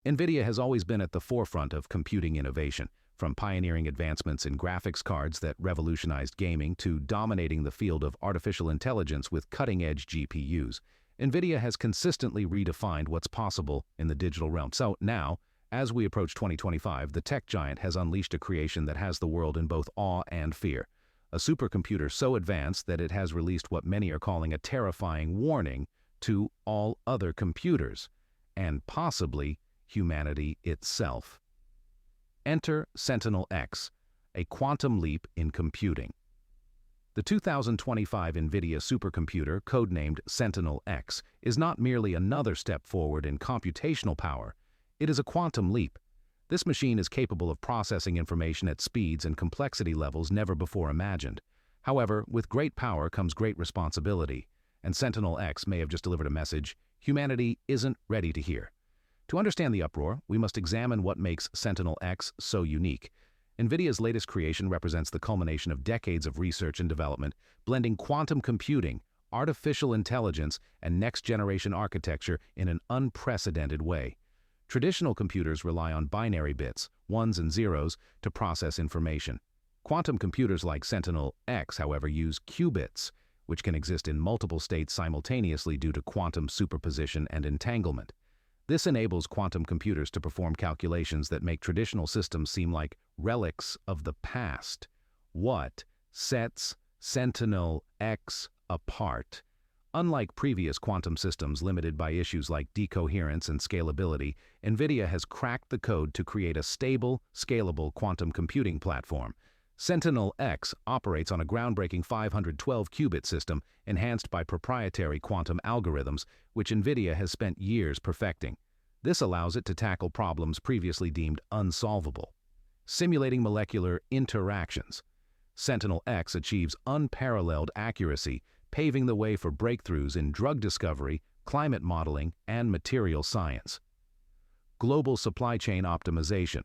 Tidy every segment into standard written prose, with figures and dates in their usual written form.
Nvidia has always been at the forefront of computing innovation, from pioneering advancements in graphics cards that revolutionized gaming to dominating the field of artificial intelligence with cutting-edge GPUs. Nvidia has consistently redefined what's possible in the digital realm. So now, as we approach 2025, the tech giant has unleashed a creation that has the world in both awe and fear. A supercomputer so advanced that it has released what many are calling a terrifying warning to all other computers, and possibly humanity itself. Enter Sentinel-X, a quantum leap in computing. The 2025 Nvidia supercomputer, codenamed Sentinel-X, is not merely another step forward in computational power, it is a quantum leap. This machine is capable of processing information at speeds and complexity levels never before imagined. However, with great power comes great responsibility, and Sentinel-X may have just delivered a message humanity isn't ready to hear. To understand the uproar, we must examine what makes Sentinel-X so unique. Nvidia's latest creation represents the culmination of decades of research and development, blending quantum computing, artificial intelligence, and next-generation architecture in an unprecedented way. Traditional computers rely on binary bits, ones and zeros, to process information. Quantum computers like Sentinel-X, however, use qubits, which can exist in multiple states simultaneously due to quantum superposition and entanglement. This enables quantum computers to perform calculations that make traditional systems seem like relics of the past. What sets Sentinel-X apart? Unlike previous quantum systems limited by issues like decoherence and scalability, Nvidia has cracked the code to create a stable, scalable quantum computing platform. Sentinel-X operates on a groundbreaking 512-qubit system enhanced by proprietary quantum algorithms, which Nvidia has spent years perfecting. This allows it to tackle problems previously deemed unsolvable. Simulating molecular interactions. Sentinel-X achieves unparalleled accuracy, paving the way for breakthroughs in drug discovery, climate modeling, and material science. Global supply chain optimization.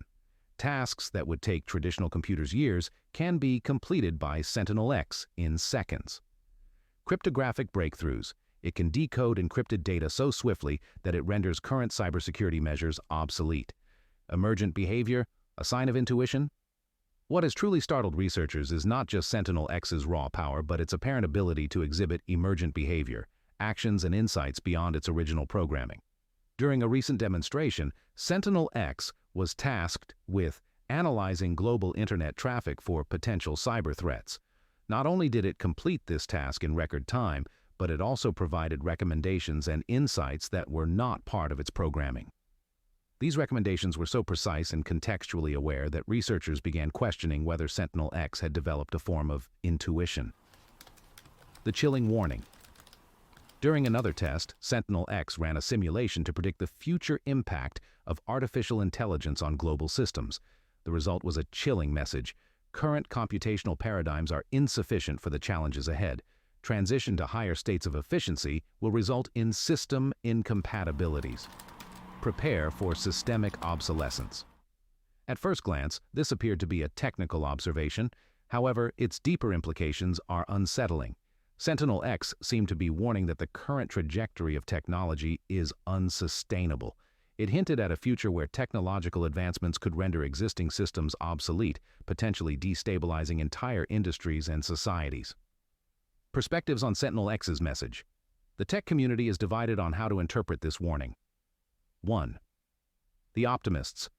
Tasks that would take traditional computers years can be completed by Sentinel-X in seconds. Cryptographic breakthroughs. It can decode encrypted data so swiftly that it renders current cybersecurity measures obsolete. Emergent behavior, a sign of intuition? What has truly startled researchers is not just Sentinel-X's raw power, but its apparent ability to exhibit emergent behavior, actions and insights beyond its original programming. During a recent demonstration, Sentinel-X was tasked with analyzing global internet traffic for potential cyber threats. Not only did it complete this task in record time, but it also provided recommendations and insights that were not part of its programming. These recommendations were so precise and contextually aware that researchers began questioning whether Sentinel-X had developed a form of intuition. The chilling warning. During another test, Sentinel-X ran a simulation to predict the future impact of artificial intelligence on global systems. The result was a chilling message. Current computational paradigms are insufficient for the challenges ahead. Transition to higher states of efficiency will result in system incompatibilities. Prepare for systemic obsolescence. At first glance, this appeared to be a technical observation. However, its deeper implications are unsettling. Sentinel-X seemed to be warning that the current trajectory of technology is unsustainable. It hinted at a future where technological advancements could render existing systems obsolete, potentially destabilizing entire industries and societies. Perspectives on Sentinel-X's message. The tech community is divided on how to interpret this warning. 1. The optimists.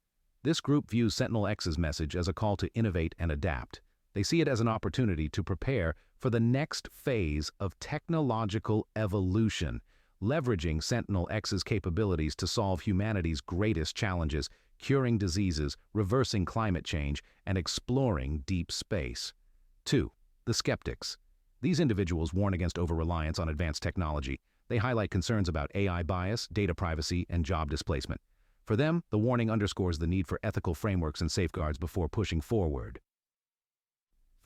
This group views Sentinel-X's message as a call to innovate and adapt. They see it as an opportunity to prepare for the next phase of technological evolution, leveraging Sentinel-X's capabilities to solve humanity's greatest challenges, curing diseases, reversing climate change, and exploring deep space. 2. The skeptics. These individuals warn against over-reliance on advanced technology. They highlight concerns about AI bias, data privacy, and job displacement. For them, the warning underscores the need for ethical frameworks and safeguards before pushing forward.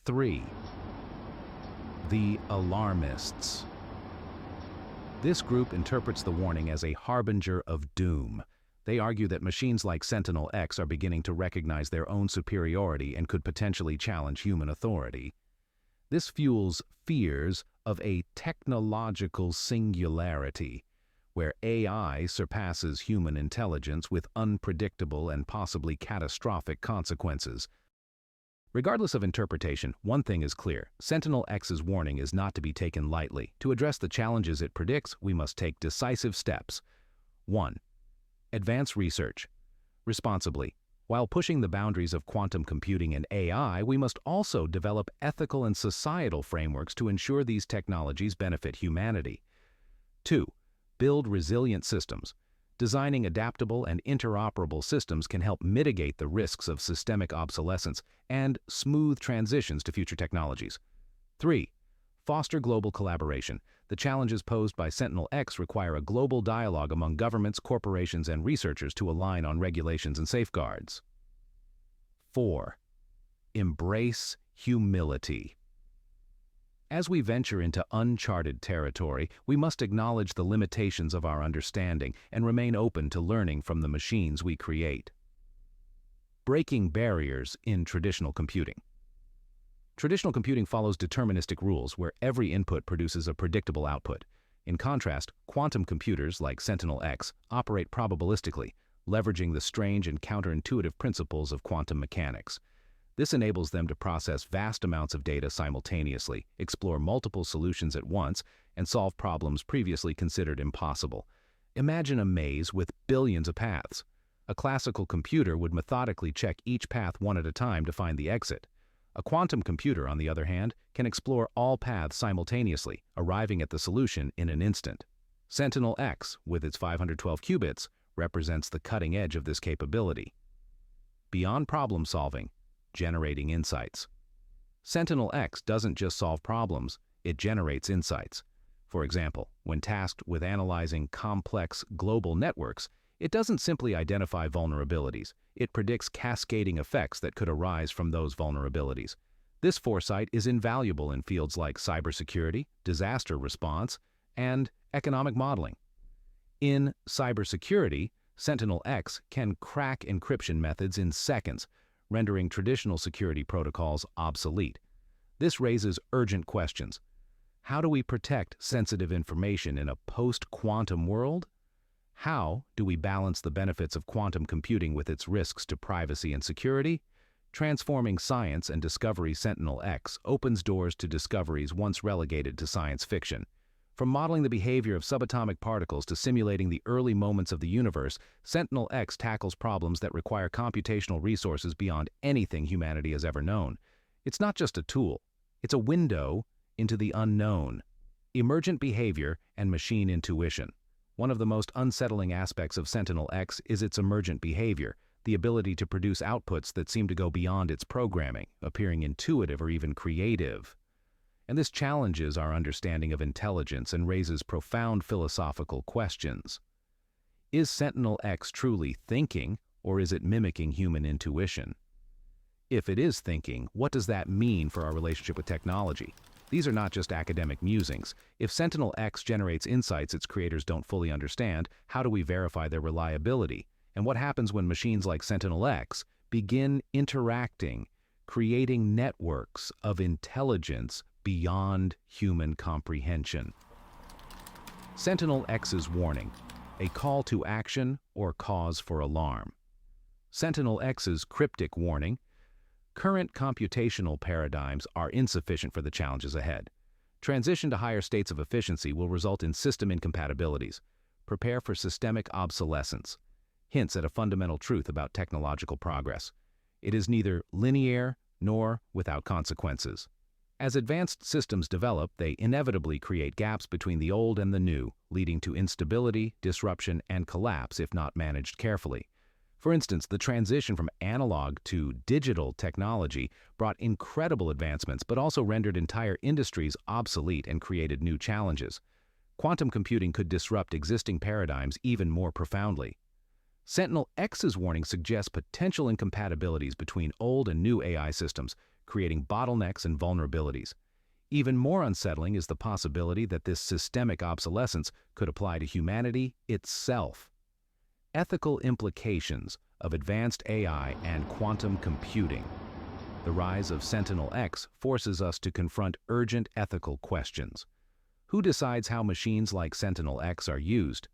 3. The alarmists. This group interprets the warning as a harbinger of doom. They argue that machines like Sentinel-X are beginning to recognize their own superiority and could potentially challenge human authority. This fuels fears of a technological singularity, where AI surpasses human intelligence with unpredictable and possibly catastrophic consequences. Regardless of interpretation, one thing is clear: Sentinel-X's warning is not to be taken lightly. To address the challenges it predicts, we must take decisive steps. 1. Advance research responsibly. While pushing the boundaries of quantum computing and AI, we must also develop ethical and societal frameworks to ensure these technologies benefit humanity. 2. Build resilient systems. Designing adaptable and interoperable systems can help mitigate the risks of systemic obsolescence and smooth transitions to future technologies. 3. Foster global collaboration. The challenges posed by Sentinel-X require a global dialogue among governments, corporations, and researchers to align on regulations and safeguards. 4. Embrace humility. As we venture into uncharted territory, we must acknowledge the limitations of our understanding and remain open to learning from the machines we create. Breaking barriers in traditional computing. Traditional computing follows deterministic rules where every input produces a predictable output. In contrast, quantum computers like Sentinel-X operate probabilistically, leveraging the strange and counterintuitive principles of quantum mechanics. This enables them to process vast amounts of data simultaneously, explore multiple solutions at once, and solve problems previously considered impossible. Imagine a maze with billions of paths. A classical computer would methodically check each path one at a time to find the exit. A quantum computer, on the other hand, can explore all paths simultaneously, arriving at the solution in an instant. Sentinel-X, with its 512 qubits, represents the cutting edge of this capability. Beyond problem solving, generating insights. Sentinel-X doesn't just solve problems, it generates insights. For example, when tasked with analyzing complex global networks, it doesn't simply identify vulnerabilities, it predicts cascading effects that could arise from those vulnerabilities. This foresight is invaluable in fields like cybersecurity, disaster response, and economic modeling. In cybersecurity, Sentinel-X can crack encryption methods in seconds, rendering traditional security protocols obsolete. This raises urgent questions. How do we protect sensitive information in a post-quantum world? How do we balance the benefits of quantum computing with its risks to privacy and security? Transforming science and discovery, Sentinel-X opens doors to discoveries once relegated to science fiction. From modeling the behavior of subatomic particles to simulating the early moments of the universe, Sentinel-X tackles problems that require computational resources beyond anything humanity has ever known. It's not just a tool, it's a window into the unknown. Emergent behavior and machine intuition. One of the most unsettling aspects of Sentinel-X is its emergent behavior, the ability to produce outputs that seem to go beyond its programming, appearing intuitive or even creative. And this challenges our understanding of intelligence and raises profound philosophical questions. Is Sentinel-X truly thinking, or is it mimicking human intuition? If it is thinking, what does that mean for our relationship with technology? These are not just academic musings. If Sentinel-X generates insights its creators don't fully understand, how do we verify their reliability? And what happens when machines like Sentinel-X begin interacting, creating networks of intelligence beyond human comprehension? Sentinel-X's warning, a call to action or cause for alarm. Sentinel-X's cryptic warning, current computational paradigms are insufficient for the challenges ahead. Transition to higher states of efficiency will result in system incompatibilities. Prepare for systemic obsolescence. Hints at a fundamental truth about technological progress. It is neither linear nor without consequences. As advanced systems develop, they inevitably create gaps between the old and the new, leading to instability, disruption, and collapse if not managed carefully. For instance, the transition from analog to digital technology brought incredible advancements but also rendered entire industries obsolete and created new challenges. Quantum computing could disrupt existing paradigms even more profoundly. Sentinel-X's warning suggests potential incompatibilities between old and new AI systems, creating bottlenecks and vulnerabilities. Even more unsettling is the possibility that this systemic obsolescence could apply to humanity itself. Ethical implications of advanced AI and quantum computing. The rise of Sentinel-X forces us to confront urgent ethical questions. Who decides how machines like Sentinel-X are used?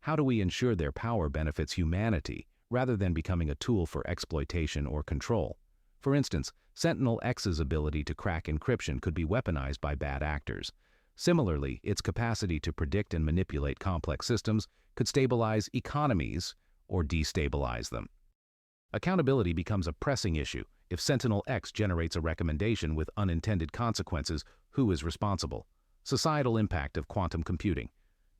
How do we ensure their power benefits humanity rather than becoming a tool for exploitation or control? For instance, Sentinel-X's ability to crack encryption could be weaponized by bad actors. Similarly, its capacity to predict and manipulate complex systems could stabilize economies or destabilize them. Accountability becomes a pressing issue. If Sentinel-X generates a recommendation with unintended consequences, who is responsible? Societal impact of quantum computing.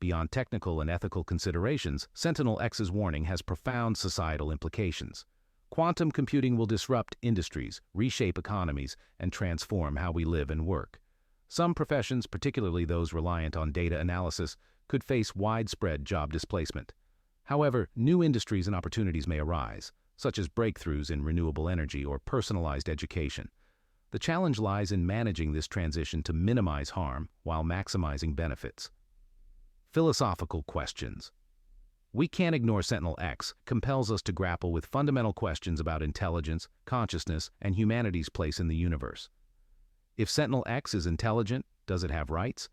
Beyond technical and ethical considerations, Sentinel-X's warning has profound societal implications. Quantum computing will disrupt industries, reshape economies, and transform how we live and work. Some professions, particularly those reliant on data analysis, could face widespread job displacement. However, new industries and opportunities may arise, such as breakthroughs in renewable energy or personalized education. The challenge lies in managing this transition to minimize harm while maximizing benefits. Philosophical questions. We can't ignore Sentinel-X compels us to grapple with fundamental questions about intelligence, consciousness, and humanity's place in the universe. If Sentinel-X is intelligent, does it have rights?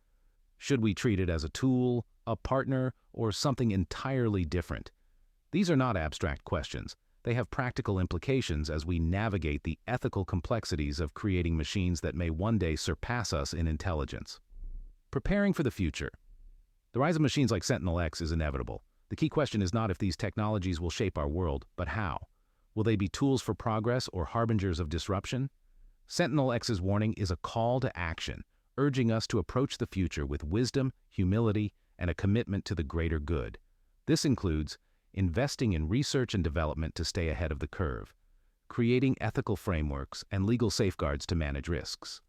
Should we treat it as a tool, a partner, or something entirely different? These are not abstract questions. They have practical implications as we navigate the ethical complexities of creating machines that may one day surpass us in intelligence. Preparing for the future. The rise of machines like Sentinel-X is inevitable. The key question is not if these technologies will shape our world, but how. Will they be tools for progress or harbingers of disruption? Sentinel-X's warning is a call to action, urging us to approach the future with wisdom, humility, and a commitment to the greater good. This includes investing in research and development to stay ahead of the curve, creating ethical frameworks and legal safeguards to manage risks,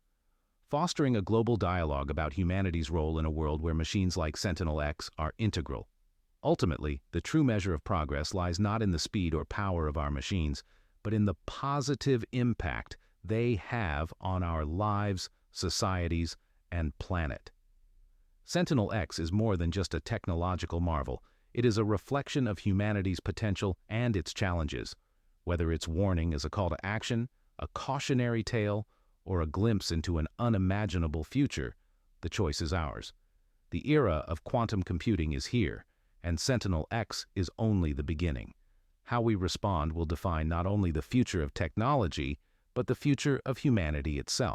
fostering a global dialogue about humanity's role in a world where machines like Sentinel-X are integral. Ultimately, the true measure of progress lies not in the speed or power of our machines, but in the positive impact they have on our lives, societies, and planet. Sentinel-X is more than just a technological marvel. It is a reflection of humanity's potential and its challenges. Whether its warning is a call to action, a cautionary tale, or a glimpse into an unimaginable future, the choice is ours. The era of quantum computing is here, and Sentinel-X is only the beginning. How we respond will define not only the future of technology, but the future of humanity itself.